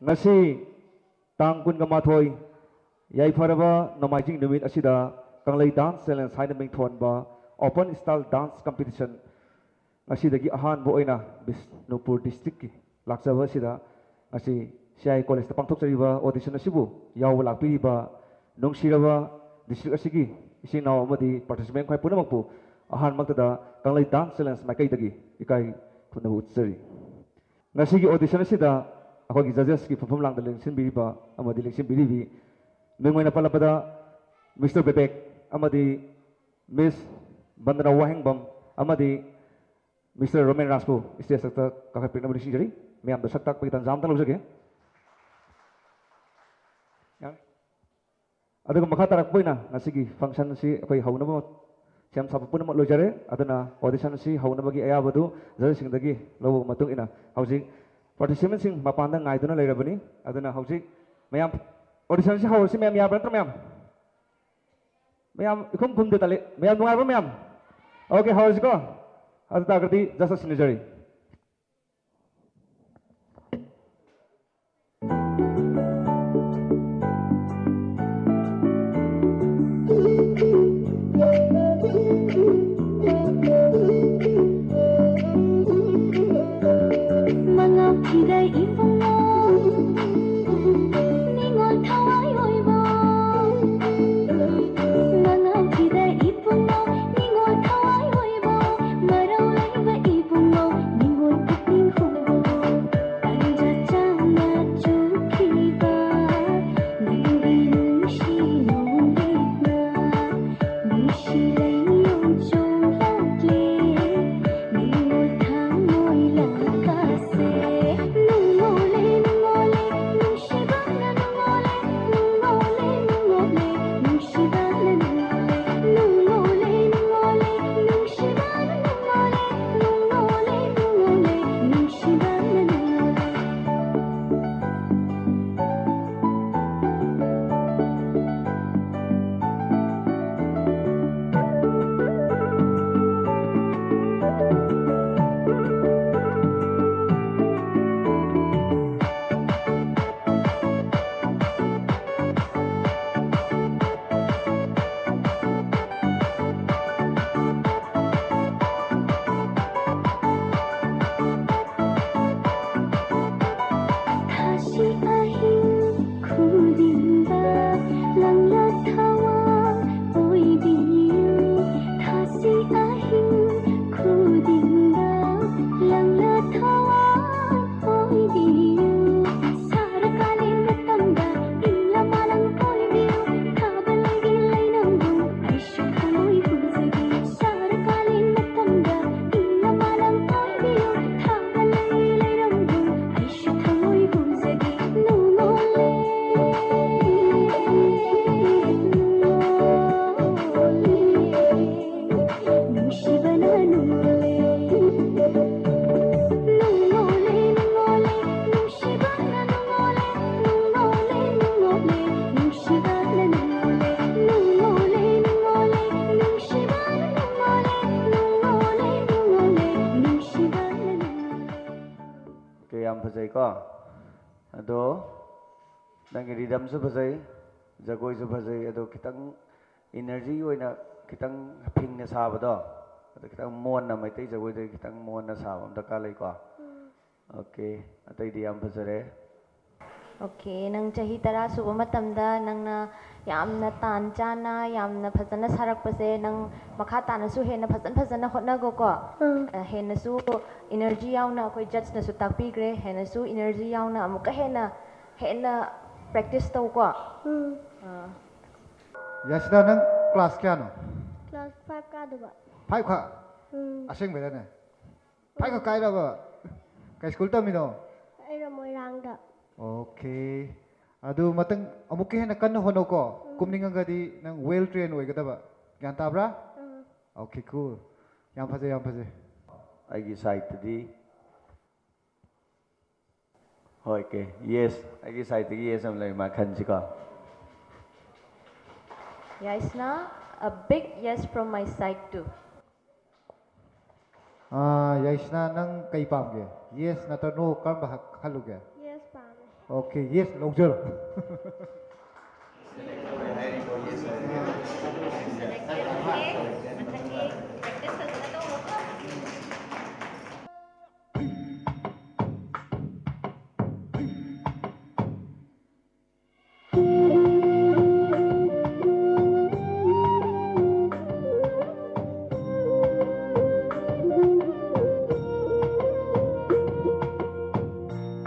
ngasi tang kun gamathoi yai pharaba nomaijing numit asida kanglei dance challenge haina ming thon ba open style dance competition ngasi dagi ahan bo oina Bisnupur district ki lakjaba sida ngasi CI college ta pangthok chariba audition asibu yaw lakpi ba nungsiraba district asigi ising naw amadi participant khai punamakpu ahan maktada kanglei dance challenge makai dagi ikai thunabu utsari ngasi gi audition asida अखोगी जजेस की फफम लांग लेंसिन बिरिबा अमदी लेंसिन बिरिबी मेंगोइना पलपदा mister बेबेक अमदी miss बंदना वाहेंगबम अमदी mister romaine राजपू stage सकता काका पिकना बड़ी सिंजरी मैं हम दशक तक पिकता जाम तक लग सके अदुग मखा तरक पोइना ngasi फंक्शन सी अखोई हौनबो सेम साब पुनम लोजरे अदना ऑडिशन सी हौनबगी अयाबदु जजेस सिंगदगी लोबो मतुंग इना हौजिक participants sing mapanda ngai duna leira bani aduna hausi mayam audition si hausi mayam ya brantra mayam ikum kum de tale mayam nungai ba mayam okay hausi ko adu tagrati jasa sinijari ado nangi rhythm su phajai jagoi su phajai ado kitang energy oina kitang phing na sabado ado kitang mon na mai tai jagoi dai kitang mon na sabam da ka lai ko okay atai di yam phajare okay nang chahi tara suba matamda nangna yamna tan chana yamna phajana sarak pase nang makha tana su hena phajana hotna go ko hena su energy yauna koi judge na su takpi gre hena su energy yauna amuka hena practice to ko Yasna nang class kya no Class 5 ka duba. 5 kha asing bela ne 5 kha kai da ba kai school ta mi no Ai ra Moirang da. okay adu matang amuke hena kan hono ko kumninga ga di nang well train oi ga da ba gyan ta bra okay cool yam phaje aigi side di hoi ke yes aigi side di yes am lai ma khan ji ko Yaisna, a big yes from my side too. Yaisna nang kai pam ge yes na to no kam ba halu ge Yes, pam. Okay, yes, ꯂꯧꯖꯔꯣ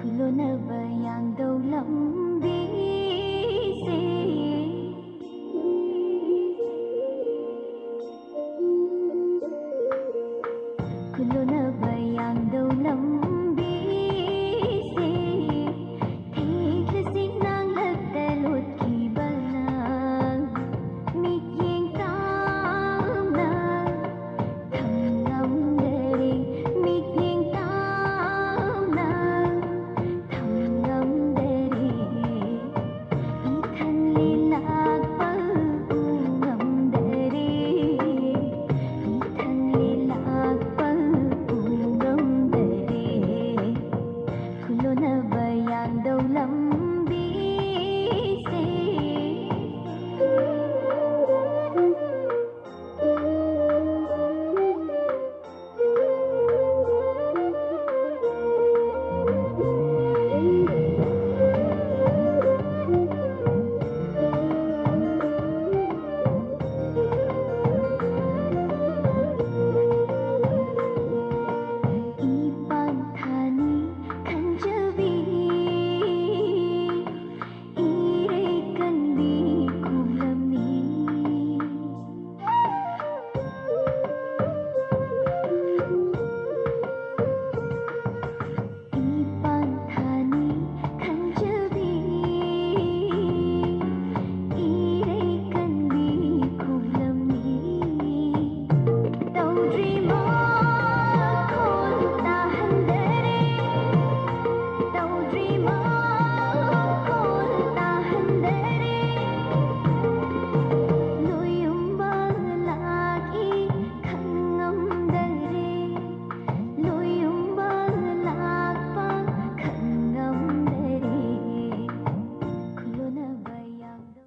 ꯈꯨꯂꯣꯅꯕ ꯌꯥꯡꯗꯧ ꯂꯝꯕꯤꯁꯦ ꯈꯨꯂꯣꯅꯕ ꯌꯥꯡꯗꯧ ꯂꯝꯕꯤꯁꯦ ꯊꯦꯛꯂꯁꯤ ꯅꯥꯡꯂꯛꯇ ꯂꯣꯠꯈꯤꯕꯅ ꯃꯤꯠꯌꯦꯡ ꯇꯥꯝꯅ ꯊꯝꯉꯝꯗꯔꯦ ꯃꯤꯠꯌꯦꯡ ꯇꯥꯝꯅ ꯊꯝꯉꯝꯗꯔꯦ ꯏꯊꯟ ꯂꯥꯛꯄ ꯉꯝꯗꯔꯦ 이탄 릴락방 우렁들이 굴러나봐 양도 람비세 이반타니 간접이 이래간비 굴람니 이반타니 간접이 이래간비 굴람니 Don't dream of cold tahandere Luyumba lagi khangamdare Luyumba lakpa khangamdare Kulona bayangdo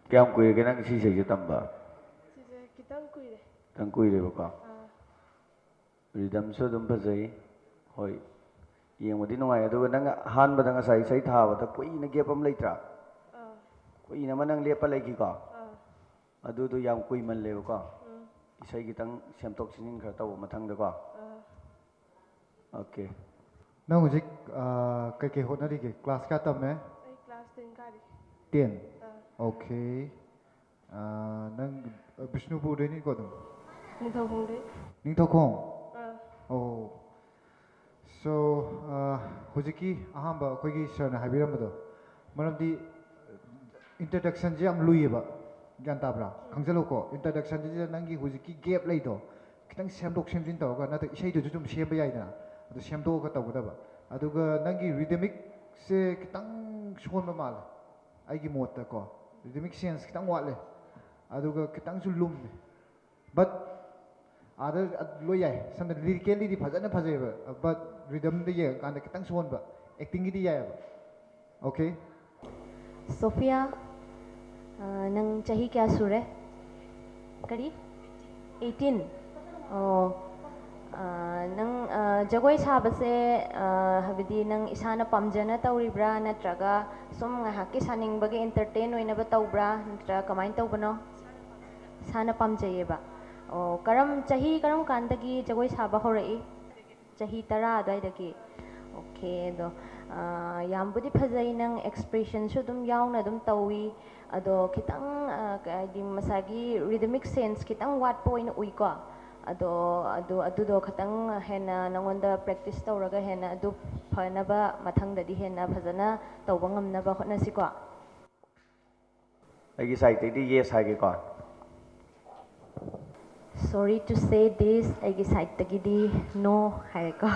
Kaya kuya ka nang sisay sa tamba. Sise kitang kuire. Kang kuya rin ba? Rhythm so dum pa say. Hoy. Iyang mo din nga ito nang han ba nga say thawa ta kuy na gyapam laitra. Kuy naman ang lepa lagi ka. Adu do yang kuy man lew ka. Isay kitang semtok sinin ka taw mathang da ka. Okay. ꯅꯪ ꯍꯧꯖꯤꯛ ꯀꯩꯀꯩ ꯍꯣꯠꯅꯔꯤꯒꯦ class ꯀꯌꯥ ꯇꯝꯃꯦ ꯑꯩ class 10 ꯀꯥꯔꯤ 10 Okay. ꯅꯪ ꯕꯤꯁꯅꯨꯄꯨꯔꯗꯩꯅꯤꯀꯣ ꯑꯗꯨꯝ ꯅꯤꯡꯊꯧꯈꯣꯡꯗꯩ ꯅꯤꯡꯊꯧꯈꯣꯡ ꯑꯣ ꯁꯣ ꯍꯧꯖꯤꯛꯀꯤ ꯑꯍꯥꯟꯕ ꯑꯩꯈꯣꯏꯒꯤ ꯁꯔꯅ ꯍꯥꯏꯕꯤꯔꯝꯕꯗꯣ ꯃꯔꯝꯗꯤ introduction ꯌꯥꯝ ꯂꯨꯏꯌꯦꯕ ꯒ꯭ꯌꯥꯟ ꯇꯥꯕ꯭ꯔꯥ ꯈꯪꯖꯜꯂꯨꯀꯣ introduction ꯅꯪꯒꯤ ꯍꯧꯖꯤꯛꯀꯤ ꯒꯦꯞ ꯂꯩꯗꯣ ꯈꯤꯇꯪ ꯁꯦꯝꯗꯣꯛ ꯁꯦꯝꯖꯤꯟ ꯇꯧꯔꯒ ꯅꯠꯇ꯭ꯔꯒ ꯏꯁꯩꯗꯨꯁꯨ ꯑꯗꯨꯝ ꯁꯦꯝꯕ ꯌꯥꯏꯗꯅ ꯑꯗꯨ ꯁꯦꯝꯗꯣꯛꯑꯒ ꯇꯧꯒꯗꯕ ꯑꯗꯨꯒ ꯅꯪꯒꯤ ꯔꯤꯗꯃꯤꯛꯁꯦ ꯈꯤꯇꯪ ꯁꯣꯟꯕ ꯃꯥꯜꯂꯦ ꯑꯩꯒꯤ ꯃꯣꯠꯇꯀꯣ ꯔꯤꯗꯃꯤꯛ ꯁꯦꯟꯁ ꯈꯤꯇꯪ ꯋꯥꯠꯂꯦ ꯑꯗꯨꯒ ꯈꯤꯇꯪꯁꯨ ꯂꯨꯝꯃꯦ ꯕꯠ ꯑꯥꯗ ꯂꯣꯏ ꯌꯥꯏ ꯁꯝꯅ ꯂꯤरिꯀꯦꯜꯂꯤꯗꯤ ꯐꯖꯅ ꯐꯖꯩꯑꯕ ꯕꯠ ꯔꯤꯗꯝꯗ ꯌꯦꯡꯉꯀꯥꯟꯗ ꯈꯤꯇꯪ ꯁꯣꯟꯕ ꯑꯦꯛꯇꯤꯡꯒꯤꯗꯤ ꯌꯥꯏꯑꯕ okay Sophia, nang chahi kya sure? Kari? 18. Oh, nang jagoi sabase habidi nang isana pamjana tauribra natraga sum ngahaki saning bagi entertain oina ba taubra natra kamain taubano? Sana pamjaye ba. Oh, karam chahi karam kandagi jagoi saba horai. Chahi tara adwaidagi. Okay, do. Yambudi phajai nang expression su dum yauna dum tawi ado kitang di masagi rhythmic sense kitang wat point ui ko ado do kitang hena nangonda practice tawraga hena adu phanaba mathang dadi hena phajana tawba ngamna ba hotna si ko Ay side di yes hage ko. Sorry to say this agi side tagidi no hai ko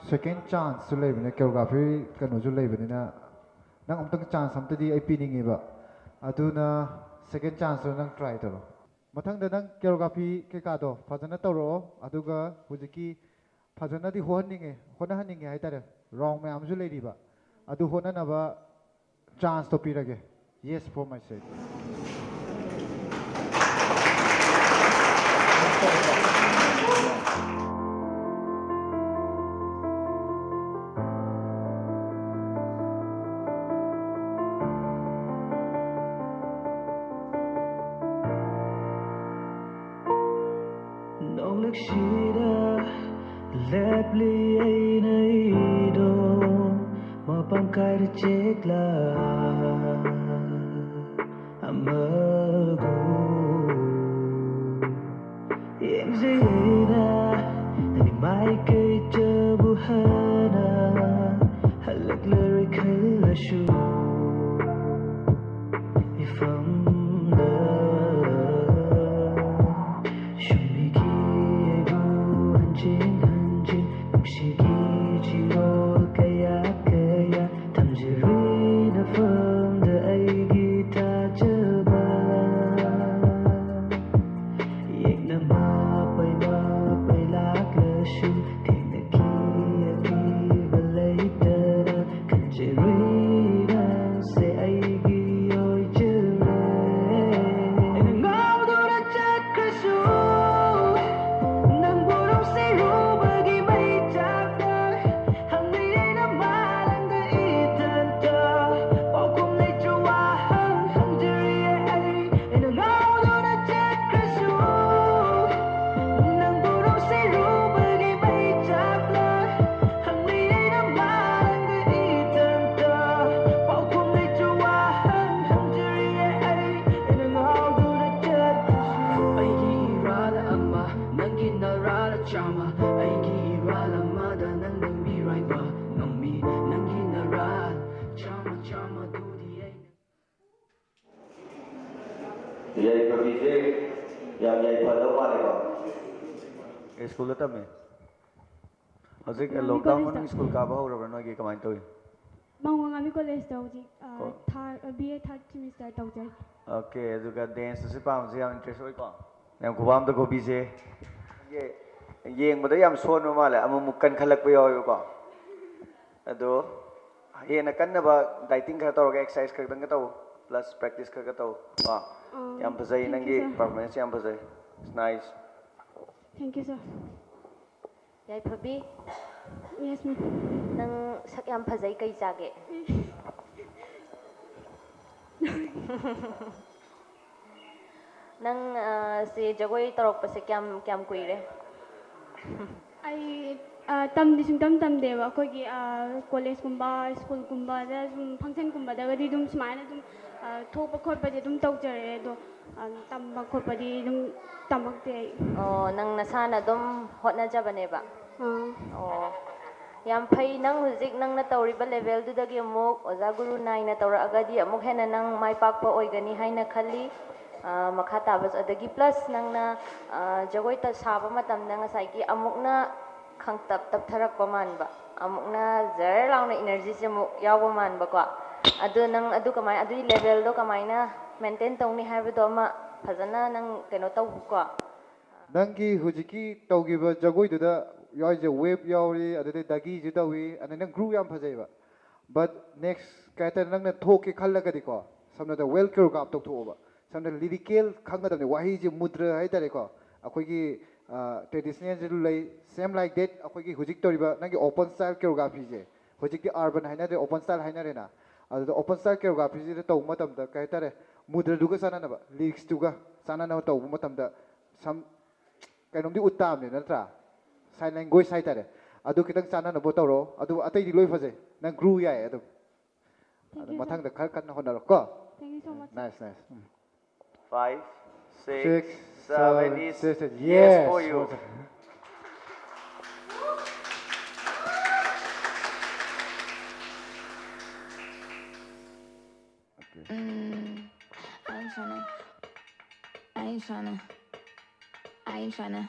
second chance ꯁꯨ ꯂꯩꯕꯅꯦ ꯀꯦꯔꯣꯒ꯭ꯔꯥꯐꯤ ꯀꯩꯅꯣꯁꯨ ꯂꯩꯕꯅꯤꯅ ꯅꯪ ꯑꯃꯨꯛꯇꯪ chance ꯑꯝꯇꯗꯤ ꯑꯩ ꯄꯤꯅꯤꯡꯉꯦꯕ ꯑꯗꯨꯅ second chance ꯅꯪ try ꯇꯧꯔꯣ ꯃꯊꯪꯗ ꯅꯪ ꯀꯦꯔꯣꯒ꯭ꯔꯥꯐꯤ ꯀꯩꯀꯥꯗꯣ ꯐꯖꯅ ꯇꯧꯔꯛꯑꯣ ꯑꯗꯨꯒ ꯍꯧꯖꯤꯛꯀꯤ ꯐꯖꯅꯗꯤ ꯍꯣꯠꯅꯍꯟꯅꯤꯡꯉꯦ ꯍꯥꯏꯇꯥꯔꯦ ꯔꯥꯎꯟ ꯃꯌꯥꯝꯁꯨ ꯂꯩꯔꯤꯕ ꯑꯗꯨ ꯍꯣꯠꯅꯅꯕ ꯆꯥꯟꯁꯇꯣ ꯄꯤꯔꯒꯦ yes four my shake nông lực shida lepli ai nei do ma pam kai de chekla amago em zina ni mai kai je bu hana halak lari khalla shu if I'm shumiki ego hanjin nushigi chirol kaya tamjiri na fam da aigi ta jaba yek na ma pai lak la shu thing na ki balai da kanjiri na se aigi oi jere and ngau do na chat krisu nang burung seru bagi mai chakta hang ni na malang da itan ta pau kum nei chua hang jiri ai and ngau do na chat krisu nang burung seru bagi mai chakta hang ni na malang da itan ta pau kum nei chua hang jiri ai and ngau do na chat krisu ai gi rala amma nangi na rala chama ai gi rala mada nang nang mi rai ba nang mi nangi na rala chama du di ai yai pabise yam yai phalo male ko school ta me hojik lockdown mon school ka ba hora no ge kamai toi Mangwangami College da hojik BA third semester tawjai. okay aduga dance se pam se yam interest oi ko yam kubam da ko bise ye yeng bada yam son ma male amu mukkan khalak ba yo ko ado ye na kan na ba dieting kha tor ga exercise kha dang ka taw plus practice kha ka taw wa yam phajai Thank nangi you, sir. performance yam phajai it's nice Thank you, sir. Yaiphabi Yes, ma'am. ꯅꯪ ꯁꯛ ꯌꯥꯝ ꯐꯖꯩ ꯀꯩ ꯆꯥꯒꯦ ꯅꯪ ꯁꯤ ꯖꯒꯣꯏ ꯇꯧꯔꯛꯄꯁꯦ ꯀꯌꯥꯝ ꯀꯨꯏꯔꯦ ꯑꯩ ꯇꯝꯗꯤ ꯁꯨꯡꯇꯝ ꯇꯝꯗꯦꯕ ꯑꯩꯈꯣꯏꯒꯤ ꯀꯣꯂꯦꯖꯀꯨꯝꯕ ꯁ꯭ꯀꯨꯜꯒꯨꯝꯕꯗ ꯁꯨꯝ ꯐꯪꯁꯟꯒꯨꯝꯕꯗꯒꯗꯤ ꯑꯗꯨꯝ ꯁꯨꯃꯥꯏꯅ ꯑꯗꯨꯝ ꯊꯣꯛꯄ ꯈꯣꯠꯄꯗꯤ ꯑꯗꯨꯝ ꯇꯧꯖꯔꯦ ꯑꯗꯣ ꯇꯝꯕ ꯈꯣꯠꯄꯗꯤ ꯑꯗꯨꯝ ꯇꯝꯃꯛꯇꯦ ꯑꯩ ꯑꯣ ꯅꯪ ꯅꯁꯥꯅ ꯑꯗꯨꯝ ꯍꯣꯠꯅꯖꯕꯅꯦꯕ ꯑꯣ ꯌꯥꯝ ꯐꯩ ꯅꯪ ꯍꯧꯖꯤꯛ ꯅꯪꯅ ꯇꯧꯔꯤꯕ ꯂꯦꯚꯦꯜꯗꯨꯗꯒꯤ ꯑꯃꯨꯛ ꯑꯣꯖꯥ ꯒꯨꯔु ꯅꯥꯏꯅ ꯇꯧꯔꯛꯑꯒꯗꯤ ꯑꯃꯨꯛ ꯍꯦꯟꯅ ꯅꯪ ꯃꯥꯏ ꯄꯥꯛꯄ ꯑꯣꯏꯒꯅꯤ ꯍꯥꯏꯅ ꯈꯜꯂꯤ ꯃꯈꯥ ꯇꯥꯕꯁꯨ ꯑꯗꯒꯤ ꯄ꯭ꯂꯁ ꯅꯪꯅ ꯖꯒꯣꯏ ꯁꯥꯕ ꯃꯇꯝꯗ ꯉꯁꯥꯏꯒꯤ ꯑꯃꯨꯛꯅ ꯇꯞꯊꯔꯛꯄ ꯃꯥꯟꯕ ꯑꯃꯨꯛꯅ ꯖꯔ ꯂꯥꯎꯅ ꯏꯅꯔꯖꯤꯁꯦ ꯑꯃꯨꯛ ꯌꯥꯎꯕ ꯃꯥꯟꯕꯀꯣ ꯑꯗꯨ ꯅꯪ ꯑꯗꯨꯒꯤ ꯂꯦꯚꯦꯜꯗꯣ ꯀꯃꯥꯏꯅ ꯃꯦꯟꯇꯦꯟ ꯇꯧꯅꯤ ꯍꯥꯏꯕꯗꯣ ꯑꯃ ꯐꯖꯅ ꯅꯪ ꯀꯩꯅꯣ ꯇꯧꯕꯀꯣ ꯅꯪꯒꯤ ꯍꯧꯖꯤꯛꯀꯤ ꯇꯧꯈꯤꯕ ꯖꯒꯣꯏꯗꯨꯗ ꯌꯥꯎꯔꯤꯁꯦ ꯋꯦꯞ ꯌꯥꯎꯔꯤ ꯑꯗꯨꯗꯩ ꯗꯒꯤꯁꯨ ꯇꯧꯏ ꯑꯗꯩ ꯅꯪ ꯒ꯭ꯔꯨ ꯌꯥꯝ ꯐꯖꯩꯕ ꯕꯠ ꯅꯦꯛꯁ ꯀꯩ ꯍꯥꯏꯇꯥꯔꯦ ꯅꯪꯅ ꯊꯣꯛꯀꯦ ꯈꯜꯂꯒꯗꯤꯀꯣ ꯁꯝꯅꯗ ꯋꯦꯜ ꯀꯣꯔꯤꯌꯣꯒ꯭ꯔꯥꯐ ꯇꯧꯊꯣꯛꯑꯣꯕ ꯁꯝꯅ ꯂꯤरिꯀꯦꯜ ꯈꯪꯒꯗꯕꯅꯤ ꯋꯥꯍꯩꯁꯦ ꯃꯨꯗ꯭ꯔ ꯍꯥꯏꯇꯥꯔꯦꯀꯣ ꯑꯩꯈꯣꯏꯒꯤ ꯇ꯭ꯔꯦꯗꯤꯁꯅꯦꯜꯁꯨ ꯂꯩ ꯁꯦꯝ ꯂꯥꯏꯛ ꯗꯦꯠ ꯑꯩꯈꯣꯏꯒꯤ ꯍꯧꯖꯤꯛ ꯇꯧꯔꯤꯕ ꯅꯪꯒꯤ ꯑꯣꯄꯟ ꯁ꯭ꯇꯥꯏꯜ ꯀꯣꯔꯤꯌꯣꯒ꯭ꯔꯥꯐꯤꯁꯦ ꯍꯧꯖꯤꯛꯇꯤ ꯑꯔꯕꯟ ꯍꯥꯏꯅꯗ꯭ꯔꯦ ꯑꯣꯄꯟ ꯁ꯭ꯇꯥꯏꯜ ꯍꯥꯏꯅꯔꯦꯅ ꯑꯗꯨꯗ ꯑꯣꯄꯟ ꯁ꯭ꯇꯥꯏꯜ ꯀꯣꯔꯤꯌꯣꯒ꯭ꯔꯥꯐꯤꯁꯤꯗ ꯇꯧꯕ ꯃꯇꯝꯗ ꯀꯩ ꯍꯥꯏꯇꯥꯔꯦ ꯃꯨꯗ꯭ꯔꯗꯨꯒ ꯆꯥꯟꯅꯅꯕ ꯂꯤꯔꯤꯛꯁꯇꯨꯒ ꯆꯥꯟꯅꯅꯕ ꯇꯧꯕ ꯃꯇꯝꯗ ꯁꯝ ꯀꯩꯅꯣꯝꯗꯤ ꯎꯠꯇꯥꯕꯅꯦ ꯅꯠꯇ꯭ꯔꯥ ꯁꯥꯏꯟ ꯂꯦꯡꯒ꯭ꯋꯦꯖ ꯍꯥꯏꯇꯥꯔꯦ ꯑꯗꯨ ꯈꯤꯇꯪ ꯆꯥꯟꯅꯅꯕ ꯇꯧꯔꯣ ꯑꯗꯨ ꯑꯇꯩꯗꯤ ꯂꯣꯏ ꯐꯖꯩ ꯅꯪ ꯒ꯭ꯔꯨ ꯌꯥꯏ ꯑꯗꯨꯝ ꯑꯗꯨ ꯃꯊꯪꯗ ꯈꯔ ꯀꯟꯅ ꯍꯣꯠꯅꯔꯣ ꯀꯣ Thank you so much. Nice nice 5 6 6 7 is 7 yes for you I ain't tryna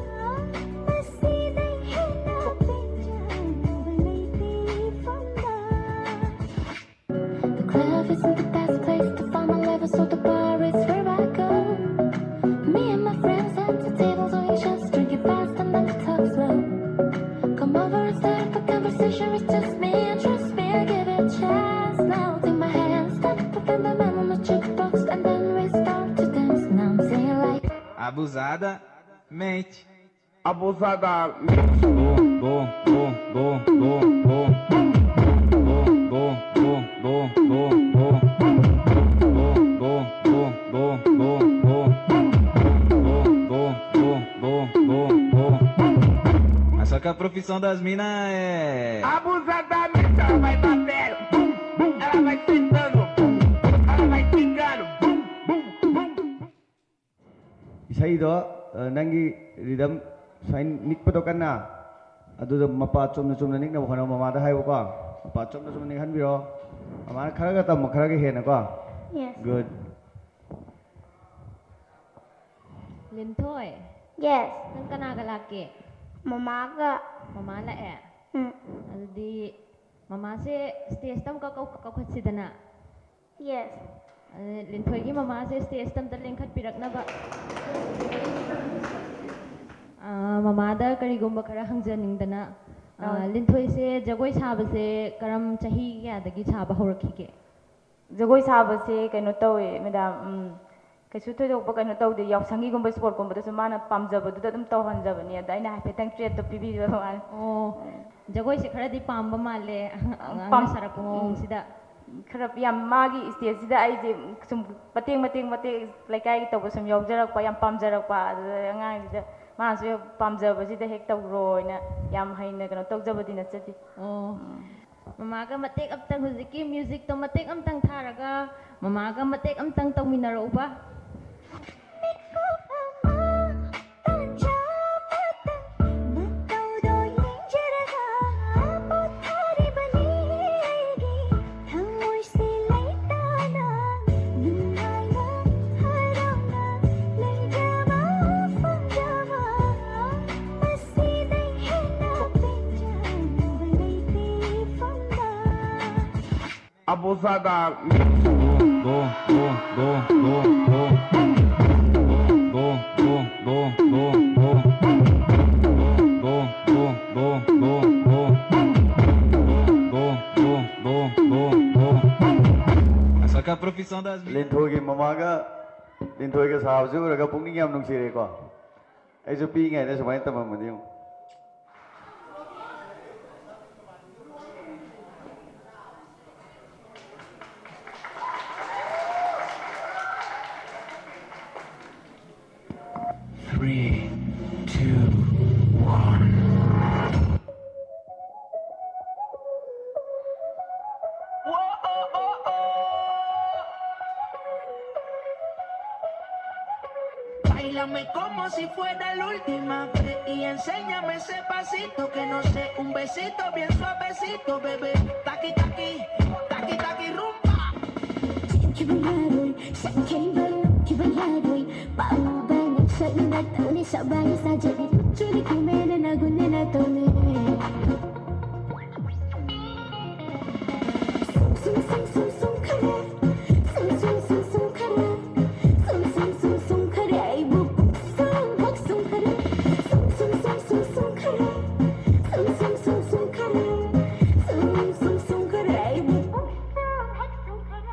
Abusadamente. Abusadamente. Mas só que a profissão das minas é. Abusadamente ela vai batendo, bum, bum, ela vai tentando, bum, ela vai ficando, bum, bum, bum. 이사이도 낭기 리듬 사인 닉부터 갔나 아두도 마파 좀더 닉나 보나 마마다 하이고가 마파 좀더 닉 한비로 아마 카라가 또 카라게 해나가 Yes. good Lintoy, Yes. nang kanagalaki. Mama ka. Mama la eh. Mm. Aldi, mama se stage tam kakakakot sidana. Yes. Lintoy ki mama se stage tam taling kat pirak na ba. Mama da karigumba kara hangjaning dana. Lintoy se jagoi saba se karam chahi ya dagi saba horakhi ke. Jagoi साबसे कनो तौए madam कछु थोदोप कनो तौदे यावसंगीगुम्बा sport गुम्बदसु माना पामजबदुदा दम तौहनजबनी अदाइना हाइफेटंग trait तो पिबीबा माल Oh, jagoi se khara di pamba male. Pam- Sarak mo sida. खरब याम मागी stage सिदा आइजे सुम मतेंग लेकाई तौब सुम यौजरक याम पामजरक अंगांग सिदा मासु पामजबसिदा हेक तौरोइना याम हाइना कनो तौजबदि नचति Oh. Mamaga matek amtang huziki music to matek amtang tharaga mamaga matek amtang tawminaro ba? Abusadamente. Mas só que a profissão das minas. 린토기 마마가 린토이가 사업주 그러가 뿡닝 얌 농시래고 아이저 삐잉에 수마이 담아문디요 Báilame como si fuera la última vez y enséñame ese pasito que no sé, un besito bien suavecito, bebé. Taqui taqui, taqui taqui rumba. 기분 하루이 삭힌 발로 기분 하루이 빠우바는 설마 떠네 서방이 사제비 줄이 구매는 하고 내나 떠네 숭숭숭숭 카레 숭숭숭숭 카레 숭숭숭숭 카레 이부 복숭 카레 숭숭숭숭 카레 숭숭숭숭 카레 숭숭숭 카레 이부 복숭 카레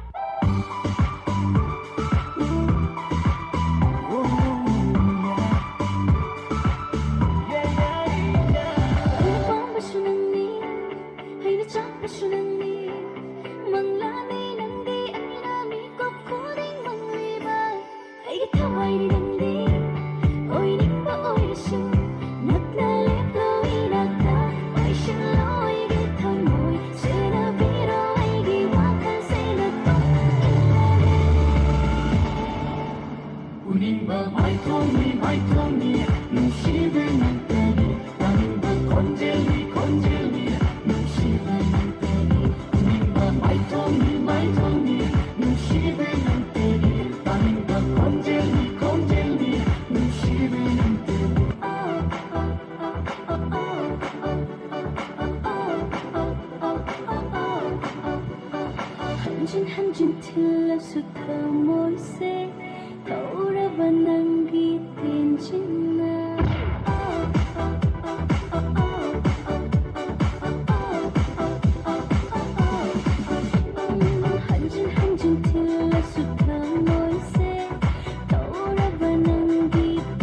한줌 틀려서 더 몰세 돌아봐 난 기댄지나 한줌 틀려서 더 몰세 돌아봐 난 기댄지나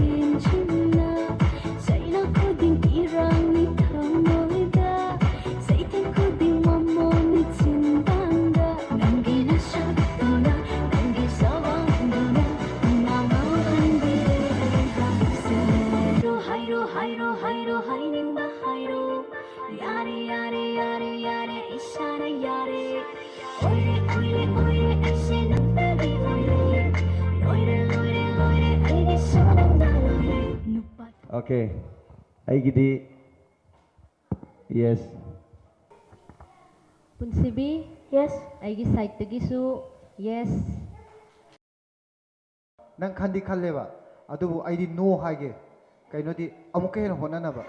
Okay. Aigidi. Yes. Punsibi, Yes. aigi side tagisu, yes. ꯅꯪ ꯈꯟꯗꯤ ꯈꯜꯂꯦꯕ ꯑꯗꯨꯕꯨ ꯑꯩꯗꯤ ꯅꯣ ꯍꯥꯏꯒꯦ ꯀꯩꯅꯣꯗꯤ ꯑꯃꯨꯛꯀ ꯍꯦꯟꯅ ꯍꯣꯠꯅꯅꯕ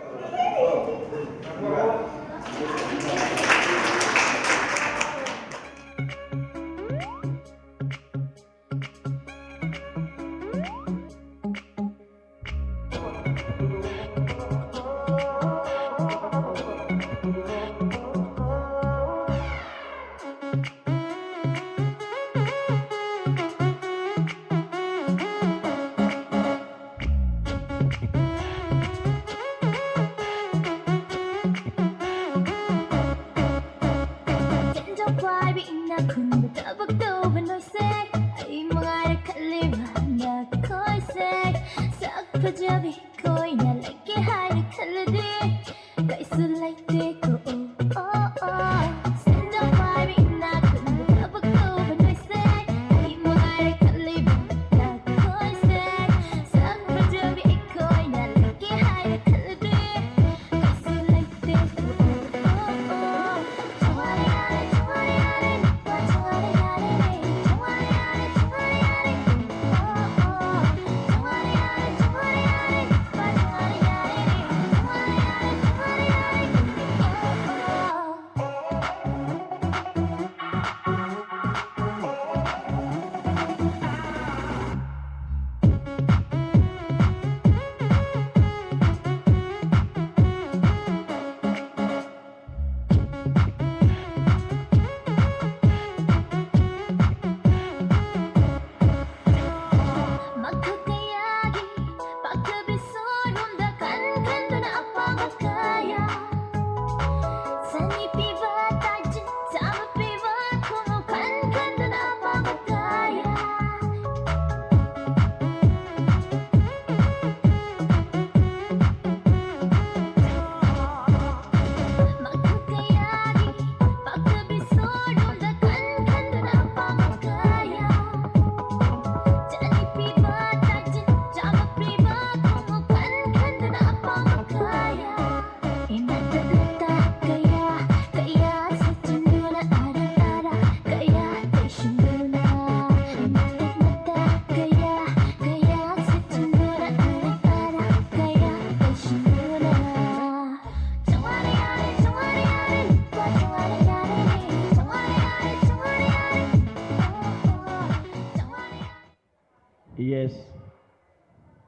Yes.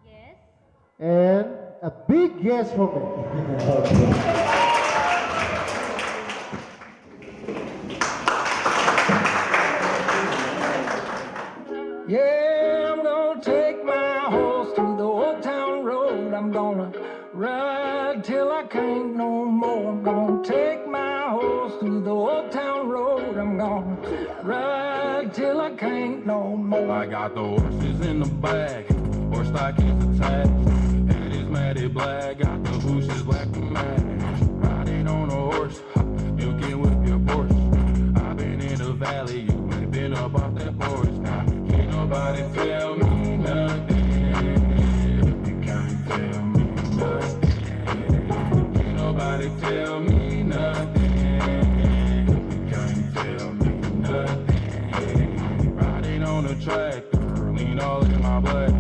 Yes. And a big yes for me. Yeah, I'm gonna take my horse through the old town road. I'm gonna ride till I can't no more. I'm gonna take my horse through the old town road. I'm gonna ride till I can't no more. I got the horses in the bag, horse stock is attached. Head is matted black, got the bushes black to match. Riding on a horse, you can whip your Porsche. I've been in the valley, you ain't been up off that porch. Now, can't nobody tell me nothing. You can't tell me nothing. Can't nobody tell me nothing. You can't tell me nothing. Riding on a tractor, lean all in my butt.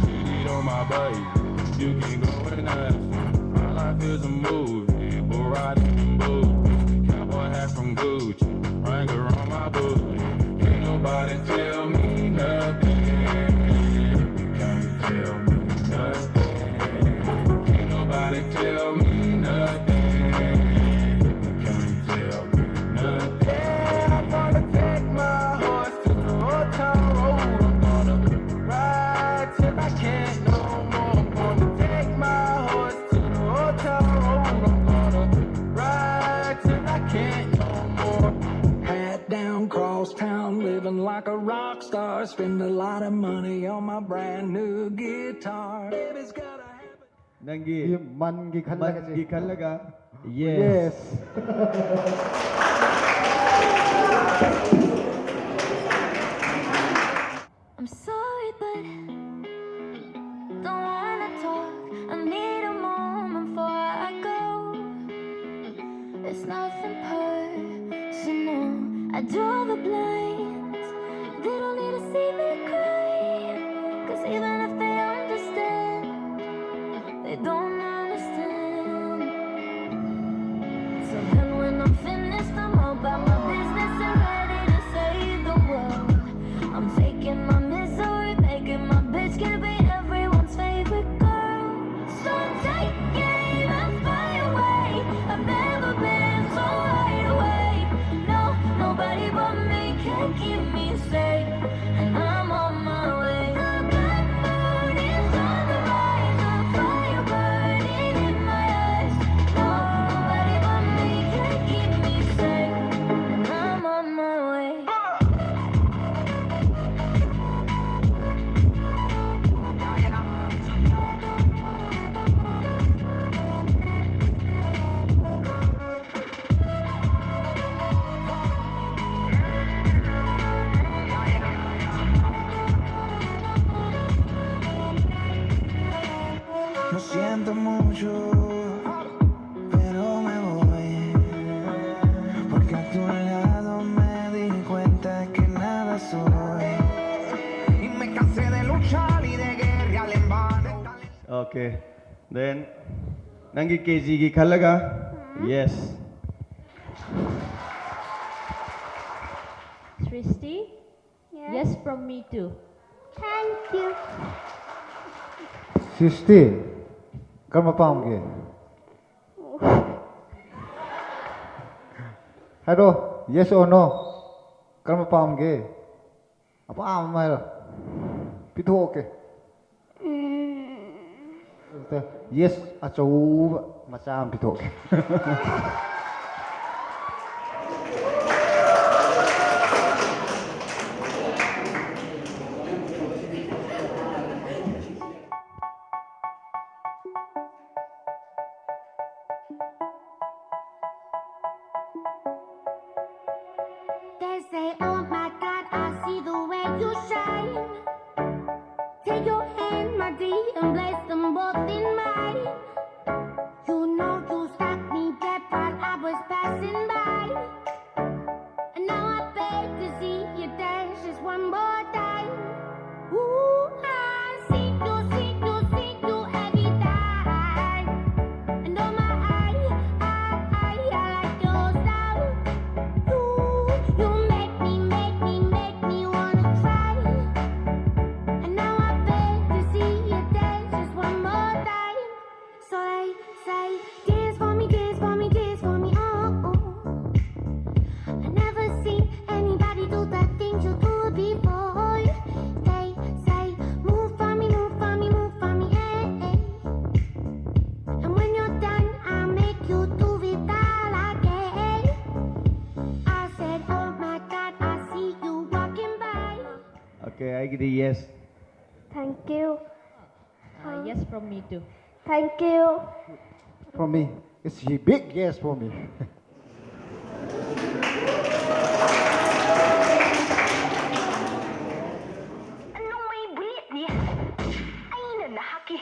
Shit on my bike, you can go and ask. My life is a movie, bull riding in boots. Cowboy hat from Gucci, Wrangler on my booty. Can't nobody tell me nothing. You can't tell me nothing. Can't nobody tell me nothing. You can't tell me nothing. Yeah, I'm gonna take my horse to the old town road. I'm gonna ride till I can't no more. I'm gonna take my horse to the old town road. I'm gonna ride till I can't no more. Hat down, cross town, living like a rock star. Spend a lot of money on my brand new guitar. Baby's got a habit. Nangi. mangi khalaga Mangi khalaga. Yes. I'm sorry, but don't wanna talk. I need draw the blinds. They don't need to see me cry. 'Cause even if they understand, they don't understand. So then when I'm finished, I'm all about my business and ready to save the world. I'm taking my misery, making my bitch can be everyone's favorite girl. So take aim and fly away. I've never been so wide awake. No, nobody but me can keep me safe, and I'm on my way. The black moon is on the rise, a fire burning in my eyes. No, nobody but me can keep me safe, and I'm on my way. Lo siento mucho, pero me voy. Porque a tu lado me di cuenta que nada soy. Y me cansé de luchar y de guerrear en vano. Okay. Then nangi KG gi khalaga yes. Srishti? Yes from me too. Thank you. Sisti, karma paunge. Hello, yes or no? Karma paunge. Apa amai lo? Pitu oke. Yes, achau macam pitu oke. They say, oh my God, I see the way you shine. Take your hand, my dear, and place them both in mine. You know you stopped me dead while I was passing by. And now I beg to see you dance just one more time. Ooh, I see you every time. And oh my, I like your style. You make me wanna cry. And now I beg to see you dance just one more time. So they say, dance for me, dance for me, dance for me, oh. I never seen anybody do the things you do before. They say, move for me, move for me, move for me, hey, hey. And when you're done, I'll make you do it all again. I said, oh my God, I see you walking by. Okay, I get a yes. Thank you. Yes from me too. Thank you. For me, it's a big yes for me. No way, Whitney. Ain't in the hockey.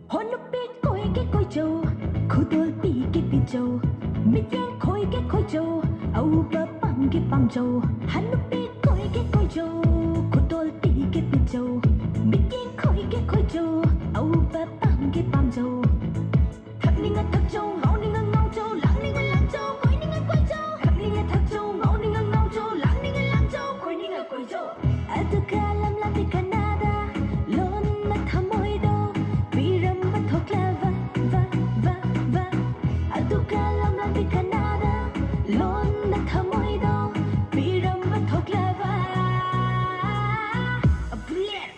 Hôn lúc biết coi cái coi trâu, khu tôi bị cái bị trâu, mít giang coi cái coi trâu, âu bờ băng cái băng trâu, hắn lúc biết coi cái coi trâu, khu tôi bị cái bị trâu, mít giang coi cái coi trâu, âu bờ băng cái băng trâu. Thật đi ngân thật trâu, ngõ đi ngân ngau trâu, lắng đi ngân lăng trâu, quay đi ngân quay trâu. Thật đi ngân thật trâu, ngõ đi ngân ngau trâu, lắng đi ngân lăng trâu, quay đi ngân quay trâu. Atuka lam di Canada, lon na thamoy do, biram ba thokla va. Atuka lam di Canada, lon na thamoy do, biram ba thokla va. A bullet.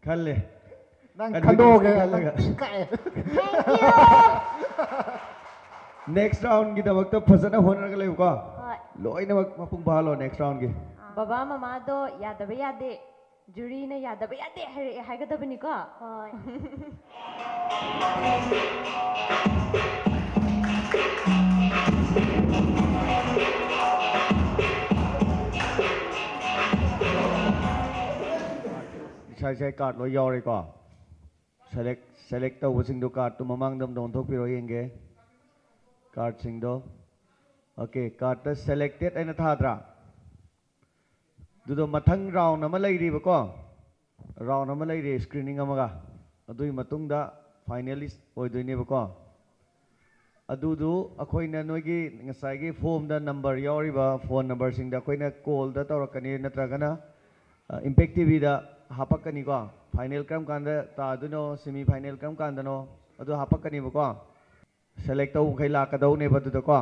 ꯈꯜꯂꯦ ꯅꯪ ꯑꯗꯨꯒꯤ ꯈꯟꯗꯣꯛꯑꯒꯦ ꯈꯜꯂꯒ ꯀꯛꯑꯦ next ꯔꯥꯎꯟꯒꯤꯗꯃꯛꯇ ꯐꯖꯅ ꯍꯣꯠꯅꯔꯒ ꯂꯩꯌꯨꯀꯣ ꯍꯣꯏ ꯂꯣꯏꯅꯃꯛ ꯃꯄꯨꯡ ꯐꯥꯍꯜꯂꯣ ꯅꯦꯛꯁ ꯔꯥꯎꯟꯒꯤ ꯕꯕꯥ ꯃꯃꯥꯗꯣ ꯌꯥꯗꯕ ꯌꯥꯗꯦ ꯖꯨꯔꯤꯅ ꯌꯥꯗꯕ ꯌꯥꯗꯦ ꯍꯥꯏꯔꯛꯑꯦ ꯍꯥꯏꯒꯗꯕꯅꯤꯀꯣ ꯍꯣꯏ ꯏꯁꯥ ꯀꯥꯔꯗ ꯂꯣꯏ ꯌꯥꯎꯔꯦꯀꯣ ꯁꯦꯂꯦꯛ ꯇꯧꯕꯁꯤꯡꯗꯣ ꯀꯥꯔꯗꯇꯨ ꯃꯃꯥꯡꯗ ꯑꯃꯨꯛ ꯑꯣꯟꯊꯣꯛꯄꯤꯔꯣ ꯌꯦꯡꯒꯦ ꯀꯥꯔꯗꯁꯤꯡꯗꯣ ꯑꯣꯀꯦ ꯀꯥꯔꯗꯇ ꯁꯦꯂꯦꯛꯇꯦꯠ ꯑꯩꯅ ꯊꯥꯗ꯭ꯔꯥ ꯑꯗꯨꯗꯣ ꯃꯊꯪ ꯔꯥꯎꯟ ꯑꯃ ꯂꯩꯔꯤꯕꯀꯣ ꯔꯥꯎꯟ ꯑꯃ ꯂꯩꯔꯤ ꯁ꯭ꯀ꯭ꯔꯤꯅꯤꯡ ꯑꯃꯒ ꯑꯗꯨꯒꯤ ꯃꯇꯨꯡꯗ ꯐꯥꯏꯅꯦꯂꯤꯁ ꯑꯣꯏꯗꯣꯏꯅꯦꯕꯀோ ꯑꯗꯨꯗꯨ ꯑꯩꯈꯣꯏꯅ ꯅꯣꯏꯒꯤ ꯉꯁꯥꯏꯒꯤ ꯐꯣꯝꯗ ꯅꯝꯕꯔ ꯌꯥꯎꯔꯤꯕ ꯐꯣꯟ ꯅꯝꯕꯔꯁꯤꯡꯗ ꯑꯩꯈꯣꯏꯅ ꯀꯣꯜꯗ ꯇꯧꯔꯛꯀꯅꯤ ꯅꯠꯇ꯭ꯔꯒꯅ ꯏꯝꯄꯦꯛ ꯇꯤꯚꯤꯗ ꯍꯥꯄꯛꯀꯅꯤꯀꯣ ꯐꯥꯏꯅꯦꯜ ꯀꯔꯝ ꯀꯥꯟꯗ ꯇꯥꯗꯣꯏꯅꯣ ꯁꯦꯃꯤ ꯐꯥꯏꯅꯦꯜ ꯀꯔꯝ ꯀꯥꯟꯗꯅꯣ ꯑꯗꯨ ꯍꯥꯄꯛꯀꯅꯤꯕꯀꯣ ꯁꯦꯂꯦꯛ ꯇꯧꯕ ꯃꯈꯩ ꯂꯥꯛꯀꯗꯧꯅꯦꯕ ꯑꯗꯨꯗꯀꯣ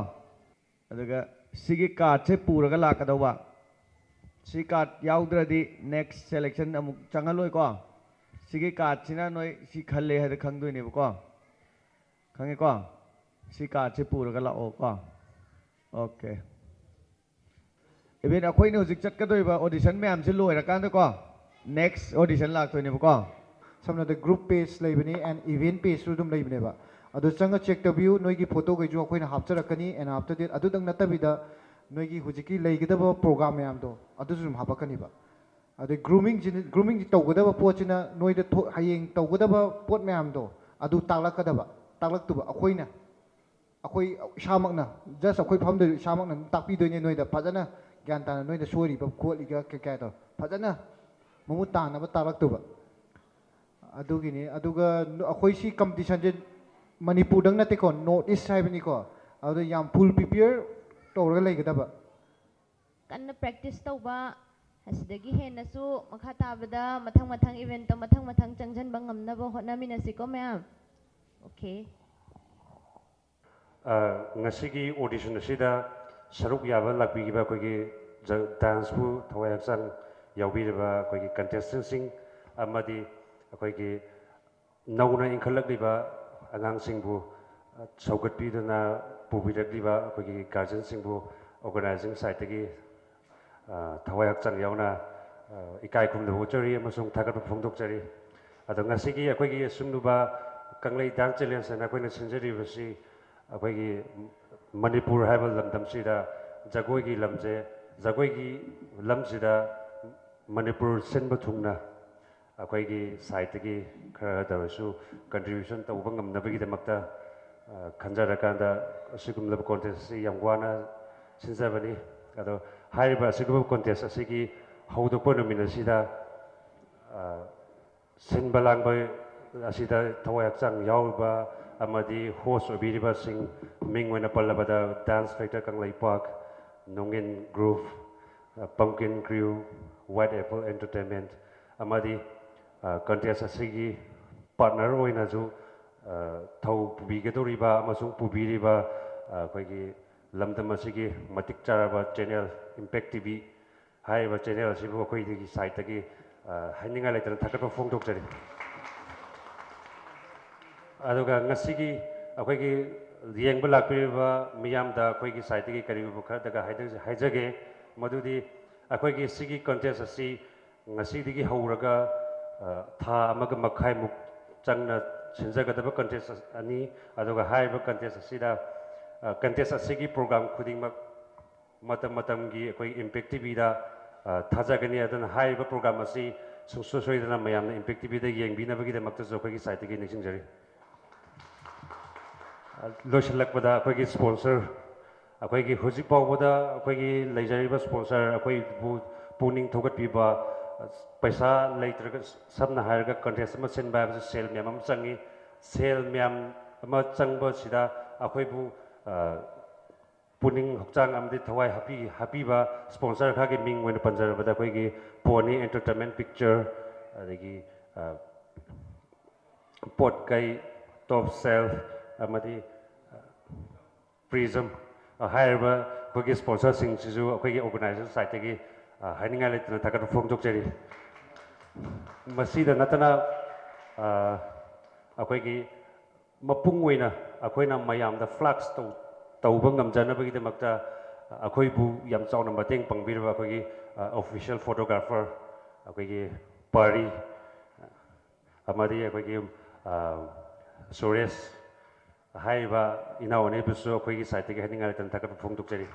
ꯑꯗꯨꯒ ꯁꯤꯒꯤ ꯀꯥꯔꯗꯁꯦ ꯄꯨꯔꯒ ꯂꯥꯛꯀꯗꯧꯕ ꯁꯤ ꯀꯥꯔꯗ ꯌꯥꯎꯗ꯭ꯔꯗꯤ ꯅꯦꯛꯁ ꯁꯦꯂꯦꯛꯁꯟ ꯑꯃꯨꯛ ꯆꯪꯍꯜꯂꯣꯏꯀꯣ ꯁꯤꯒꯤ ꯀꯥꯔꯗꯁꯤꯅ ꯅꯣꯏ ꯁꯤ ꯈꯜꯂꯦ ꯍꯥꯏꯗ ꯈꯪꯗꯣꯏꯅꯦꯕꯀꯣ ꯈꯪꯉꯦꯀꯣ ꯁꯤ ꯀꯥꯔꯗꯁꯦ ꯄꯨꯔꯒ ꯂꯥꯛꯑꯣꯀꯣ ꯑꯣꯀꯦ ꯏꯚꯦꯟ ꯑꯩꯈꯣꯏꯅ ꯍꯧꯖꯤꯛ ꯆꯠꯀꯗꯧꯔꯤꯕ ꯑꯣꯗꯤꯁꯟ ꯃꯌꯥꯝꯁꯦ ꯂꯣꯏꯔꯀꯥꯟꯗꯀꯣ ꯅꯦꯛꯁ ꯑꯣꯗꯤꯁꯟ ꯂꯥꯛꯇꯣꯏꯅꯦꯕꯀꯣ ꯁꯝꯅꯗ ꯒ꯭ꯔꯨꯞ ꯄꯦꯖ ꯂꯩꯕꯅꯤ ꯑꯦꯟ ꯏꯚꯦꯟ ꯄꯦꯖꯁꯨ ꯑꯗꯨꯝ ꯂꯩꯕꯅꯦꯕ ꯑꯗꯨ ꯆꯪꯉ ꯆꯦꯛ ꯇꯧꯕꯤꯌꯨ ꯅꯣꯏꯒꯤ ꯐꯣꯇꯣꯈꯩꯁꯨ ꯑꯩꯈꯣꯏꯅ ꯍꯥꯞꯆꯔꯛꯀꯅꯤ ꯑꯦꯟ ꯑꯥꯐꯇꯔ ꯗꯦꯠ ꯑꯗꯨꯗꯪ ꯅꯠꯇꯕꯤꯗ ꯅꯣꯏꯒꯤ ꯍꯧꯖꯤꯛꯀꯤ ꯂꯩꯒꯗꯕ ꯄ꯭ꯔꯣꯒ꯭ꯔꯥꯝ ꯃꯌꯥꯝꯗꯣ ꯑꯗꯨꯁꯨ ꯑꯗꯨꯝ ꯍꯥꯞꯄꯛꯀꯅꯤꯕ ꯑꯗꯩ ꯒ꯭ꯔꯨꯃꯤꯡ ꯇꯧꯒꯗꯕ ꯄꯣꯠꯁꯤꯅ ꯅꯣꯏꯗ ꯍꯌꯦꯡ ꯇꯧꯒꯗꯕ ꯄꯣꯠ ꯃꯌꯥꯝꯗꯣ ꯑꯗꯨ ꯇꯥꯛꯂꯛꯇꯨꯕ ꯑꯩꯈꯣꯏ ꯏꯁꯥꯃꯛꯅ ꯖꯁ ꯑꯩꯈꯣꯏ ꯐꯝꯗꯣꯏ ꯏꯁꯥꯃꯛꯅ ꯇꯥꯛꯄꯤꯗꯣꯏꯅꯦ ꯅꯣꯏꯗ ꯐꯖꯅ ꯒ꯭ꯌꯥꯟ ꯇꯥꯅ ꯅꯣꯏꯗ ꯁꯣꯏꯔꯤꯕ ꯈꯣꯠꯂꯤꯒ ꯀꯩꯀꯥꯗꯣ ꯐꯖꯅ ꯃꯃꯨꯠ ꯇꯥꯅꯕ ꯇꯥꯛꯂꯛꯇꯨꯕ ꯑꯗꯨꯒꯤꯅꯤ ꯑꯗꯨꯒ ꯑꯩꯈꯣꯏ ꯁꯤ ꯀꯝꯄꯤꯇꯤꯁꯟꯁꯦ ꯃꯅꯤꯄꯨꯔꯗꯪ ꯅꯠꯇꯦꯀꯣ ꯅꯣꯔꯠ ꯏꯁ ꯍꯥꯏꯕꯅꯤꯀꯣ ꯑꯗꯨꯗ ꯌꯥꯝ ꯐꯨꯜ ꯄ꯭ꯔꯤꯄꯤꯌꯔ ꯇꯧꯔꯒ ꯂꯩꯒꯗꯕ ꯀꯟꯅ ꯄ꯭ꯔꯦꯛꯇꯤꯁ ꯇꯧꯕ ꯑꯁꯤꯗꯒꯤ ꯍꯦꯟꯅꯁꯨ ꯃꯈꯥ ꯇꯥꯕꯗ ꯃꯊꯪ ꯏꯚꯦꯟꯇ ꯃꯊꯪ ꯆꯪꯁꯤꯟꯕ ꯉꯝꯅꯕ ꯍꯣꯠꯅꯃꯤꯟꯅꯁꯤꯀꯣ ꯃꯌꯥꯝ ꯑꯣꯀꯦ ꯉꯁꯤꯒꯤ ꯑꯣꯗꯤꯁꯟ ꯑꯁꯤꯗ ꯁꯔꯨꯛ ꯌꯥꯕ ꯂꯥꯛꯄꯤꯈꯤꯕ ꯑꯩꯈꯣꯏꯒꯤ ꯗꯥꯟꯁꯄꯨ ꯊꯋꯥꯏ ꯍꯛꯆꯥꯡ ꯌꯥꯎꯕꯤꯔꯤꯕ ꯑꯩꯈꯣꯏꯒꯤ ꯀꯟꯇꯦꯁꯇꯦꯟꯁꯤꯡ ꯑꯃꯗꯤ ꯑꯩꯈꯣꯏꯒꯤ ꯅꯧꯅ ꯏꯟꯈꯠꯂꯛꯂꯤꯕ ꯑꯉꯥꯡꯁꯤꯡꯕꯨ ꯁꯧꯒꯠꯄꯤꯗꯨꯅ ꯄꯨꯕꯤꯔꯛꯂꯤꯕ ꯑꯩꯈꯣꯏꯒꯤ ꯒꯥꯔꯖꯤꯌꯟꯁꯤꯡꯕꯨ ꯑꯣꯔꯒꯅꯥꯏꯖꯤꯡ ꯁꯥꯏꯠꯇꯒꯤ ꯊꯋꯥꯏ ꯍꯛꯆꯥꯡ ꯌꯥꯎꯅ ꯏꯀꯥꯏ ꯈꯨꯝꯅꯕ ꯎꯠꯆꯔꯤ ꯑꯃꯁꯨꯡ ꯊꯥꯒꯠꯄ ꯐꯣꯡꯗꯣꯛꯆꯔꯤ ꯑꯗꯣ ꯉꯁꯤꯒꯤ ꯑꯩꯈꯣꯏꯒꯤ ꯑꯁꯨꯝꯂꯨꯕ ꯀꯪꯂꯩ ꯗꯥꯟꯁ ꯆꯦꯂꯦꯟꯖ ꯍꯥꯏꯅ ꯑꯩꯈꯣꯏꯅ ꯁꯤꯟꯖꯔꯤꯕꯁꯤ ꯑꯩꯈꯣꯏꯒꯤ ꯃꯅꯤꯄꯨꯔ ꯍꯥꯏꯕ ꯂꯝꯗꯝꯁꯤꯗ ꯖꯒꯣꯏꯒꯤ ꯂꯝꯁꯤꯗ ꯃꯅꯤꯄꯨꯔ ꯁꯤꯟꯕ ꯊꯨꯡꯅ ꯑꯩꯈꯣꯏꯒꯤ ꯁꯥꯏꯠꯇꯒꯤ ꯈꯔꯗ ꯑꯣꯏꯔꯁꯨ ꯀꯟꯇ꯭ꯔꯤꯕ꯭ꯌꯨꯁꯟ ꯇꯧꯕ ꯉꯝꯅꯕꯒꯤꯗꯃꯛꯇ ꯈꯟꯖꯔꯀꯥꯟꯗ ꯑꯁꯤꯒꯨꯝꯂꯕ ꯀꯣꯟꯇꯦꯁ ꯑꯁꯤ ꯌꯥꯝ ꯋꯥꯅ ꯁꯤꯟꯖꯕꯅꯤ ꯑꯗꯣ ꯍꯥꯏꯔꯤꯕ ꯑꯁꯤꯒꯨꯝꯕ ꯀꯣꯟꯇꯦꯁ ꯑꯁꯤꯒꯤ ꯍꯧꯗꯣꯛꯄ ꯅꯨꯃꯤꯠ ꯑꯁꯤꯗ ꯁꯤꯟꯕ ꯂꯥꯡꯕ ꯑꯁꯤꯗ ꯊꯋꯥꯏ ꯍꯛꯆꯥꯡ ꯌꯥꯎꯔꯤꯕ ꯑꯃꯗꯤ ꯍꯣꯁ ꯑꯣꯏꯕꯤꯔꯤꯕꯁꯤꯡ ꯃꯤꯡ ꯑꯣꯏꯅ ꯄꯜꯂꯕꯗ ꯗꯥꯟꯁ ꯐꯦꯛꯇꯔ ꯀꯪꯂꯩꯄꯥꯛ ꯅꯣꯡꯏꯟ group pumpkin crew white apple entertainment ꯑꯃꯗꯤ ꯀꯟꯇꯦꯁ ꯑꯁꯤꯒꯤ ꯄꯥꯔꯠꯅꯔ ꯑꯣꯏꯅꯁꯨ ꯊꯧ ꯄꯨꯕꯤꯒꯗꯧꯔꯤꯕ ꯑꯃꯁꯨꯡ ꯄꯨꯕꯤꯔꯤꯕ ꯑꯩꯈꯣꯏꯒꯤ ꯂꯝꯗꯝ ꯑꯁꯤꯒꯤ ꯃꯇꯤꯛ ꯆꯥꯔꯕ ꯆꯦꯅꯦꯜ ꯏꯝꯄꯦꯛ ꯇꯤꯚꯤ ꯍꯥꯏꯔꯤꯕ ꯆꯦꯅꯦꯜ ꯑꯁꯤꯕꯨ ꯑꯩꯈꯣꯏꯒꯤ ꯁꯥꯏꯠꯇꯒꯤ ꯍꯥꯏꯅꯤꯡꯉꯥꯏ ꯂꯩꯇꯅ ꯊꯥꯒꯠꯄ ꯐꯣꯡꯗꯣꯛꯆꯔꯤ ꯑꯗꯨꯒ ꯉꯁꯤꯒꯤ ꯑꯩꯈꯣꯏꯒꯤ ꯌꯦꯡꯕ ꯂꯥꯛꯄꯤꯔꯤꯕ ꯃꯤꯌꯥꯝꯗ ꯑꯩꯈꯣꯏꯒꯤ ꯁꯥꯏꯠꯇꯒꯤ ꯀꯔꯤꯒꯨꯝꯕ ꯈꯔꯗꯒ ꯍꯥꯏꯖꯒꯦ ꯃꯗꯨꯗꯤ ꯑꯩꯈꯣꯏꯒꯤ ꯁꯤꯒꯤ ꯀꯟꯇꯦꯁ ꯑꯁꯤ ꯉꯁꯤꯗꯒꯤ ꯍꯧꯔꯒ ꯊꯥ ꯑꯃꯒ ꯃꯈꯥꯏꯃꯨꯛ ꯆꯪꯅ ꯁꯤꯟꯖꯒꯗꯕ ꯀꯟꯇꯦꯁ ꯑꯅꯤ ꯑꯗꯨꯒ ꯍꯥꯏꯔꯤꯕ ꯀꯟꯇꯦꯁ ꯑꯁꯤꯗ ꯀꯟꯇꯦꯁ ꯑꯁꯤꯒꯤ ꯄ꯭ꯔꯣꯒ꯭ꯔꯥꯝ ꯈꯨꯗꯤꯡꯃꯛ ꯃꯇꯝꯒꯤ ꯑꯩꯈꯣꯏ ꯏꯝꯄꯦꯛ ꯇꯤꯚꯤꯗ ꯊꯥꯖꯒꯅꯤ ꯑꯗꯨꯅ ꯍꯥꯏꯔꯤꯕ ꯄ꯭ꯔꯣꯒ꯭ꯔꯥꯝ ꯑꯁꯤ ꯁꯨꯡꯁꯣꯏ ꯁꯣꯏꯗꯅ ꯃꯌꯥꯝꯅ ꯏꯝꯄꯦꯛ ꯇꯤꯚꯤꯗ ꯌꯦꯡꯕꯤꯅꯕꯒꯤꯗꯃꯛꯇꯁꯨ ꯑꯩꯈꯣꯏꯒꯤ ꯁꯥꯏꯠꯇꯒꯤ ꯅꯤꯡꯁꯤꯡꯖꯔꯤ ꯂꯣꯏꯁꯤꯜꯂꯛꯄꯗ ꯑꯩꯈꯣꯏꯒꯤ ꯁ꯭ꯄꯣꯟꯁꯔ ꯑꯩꯈꯣꯏꯒꯤ ꯍꯧꯖꯤꯛ ꯐꯥꯎꯕꯗ ꯑꯩꯈꯣꯏꯒꯤ ꯂꯩꯖꯔꯤꯕ ꯁ꯭ꯄꯣꯟꯁꯔ ꯑꯩꯈꯣꯏꯕꯨ ꯄꯨꯛꯅꯤꯡ ꯊꯧꯒꯠꯄꯤꯕ ꯄꯩꯁꯥ ꯂꯩꯇ꯭ꯔꯒ ꯁꯝꯅ ꯍꯥꯏꯔꯒ ꯀꯟꯇꯦꯁ ꯑꯃ ꯁꯤꯟꯕ ꯍꯥꯏꯕꯁꯤ ꯁꯦꯜ ꯃꯌꯥꯝ ꯑꯃ ꯆꯪꯏ ꯁꯦꯜ ꯃꯌꯥꯝ ꯑꯃ ꯆꯪꯕꯁꯤꯗ ꯑꯩꯈꯣꯏꯕꯨ ꯄꯨꯛꯅꯤꯡ ꯍꯛꯆꯥꯡ ꯑꯃꯗꯤ ꯊꯋꯥꯏ ꯍꯥꯞꯄꯤꯕ ꯁ꯭ꯄꯣꯟꯁꯔ ꯈꯔꯒꯤ ꯃꯤꯡ ꯑꯣꯏꯅ ꯄꯟꯖꯔꯕꯗ ꯑꯩꯈꯣꯏꯒꯤ ꯄꯣꯅꯤ ꯑꯦꯟꯇꯔꯇꯦꯟꯃꯦꯟ ꯄꯤꯛꯆꯔ ꯑꯗꯒꯤ ꯄꯣꯠꯀꯩ ꯇꯣꯞ ꯁꯦꯜ ꯑꯃꯗꯤ ꯄ꯭ꯔꯤꯖꯝ ꯍꯥꯏꯔꯤꯕ ꯑꯩꯈꯣꯏꯒꯤ ꯁ꯭ꯄꯣꯟꯁꯔꯁꯤꯡꯁꯤꯁꯨ ꯑꯩꯈꯣꯏꯒꯤ ꯑꯣꯔꯒꯅꯥꯏꯖꯦꯁꯟ ꯁꯥꯏꯠꯇꯒꯤ ꯍꯥꯏꯅꯤꯡꯉꯥꯏ ꯂꯩꯇꯅ ꯊꯥꯒꯠꯄ ꯐꯣꯡꯗꯣꯛꯆꯔꯤ ꯃꯁꯤꯗ ꯅꯠꯇꯅ ꯑꯩꯈꯣꯏꯒꯤ ꯃꯄꯨꯡ ꯑꯣꯏꯅ ꯑꯩꯈꯣꯏꯅ ꯃꯌꯥꯝꯗ ꯐ꯭ꯂꯥꯛꯁ ꯇꯧꯕ ꯉꯝꯖꯅꯕꯒꯤꯗꯃꯛꯇ ꯑꯩꯈꯣꯏꯕꯨ ꯌꯥꯝ ꯆꯥꯎꯅ ꯃꯇꯦꯡ ꯄꯥꯡꯕꯤꯔꯤꯕ ꯑꯩꯈꯣꯏꯒꯤ ꯑꯣꯐꯤꯁꯤꯌꯦꯜ ꯐꯣꯇꯣꯒ꯭ꯔꯥꯐꯔ ꯑꯩꯈꯣꯏꯒꯤ ꯄꯥꯔꯤ ꯑꯃꯗꯤ ꯑꯩꯈꯣꯏꯒꯤ ꯁꯨꯔꯦꯁ ꯍꯥꯏꯔꯤꯕ ꯏꯅꯥꯎ ꯑꯅꯤꯕꯨꯁꯨ ꯑꯩꯈꯣꯏꯒꯤ ꯁꯥꯏꯠꯇꯒꯤ ꯍꯥꯏꯅꯤꯡꯉꯥꯏ ꯂꯩꯇꯅ ꯊꯥꯒꯠꯄ ꯐꯣꯡꯗꯣꯛꯆꯔꯤ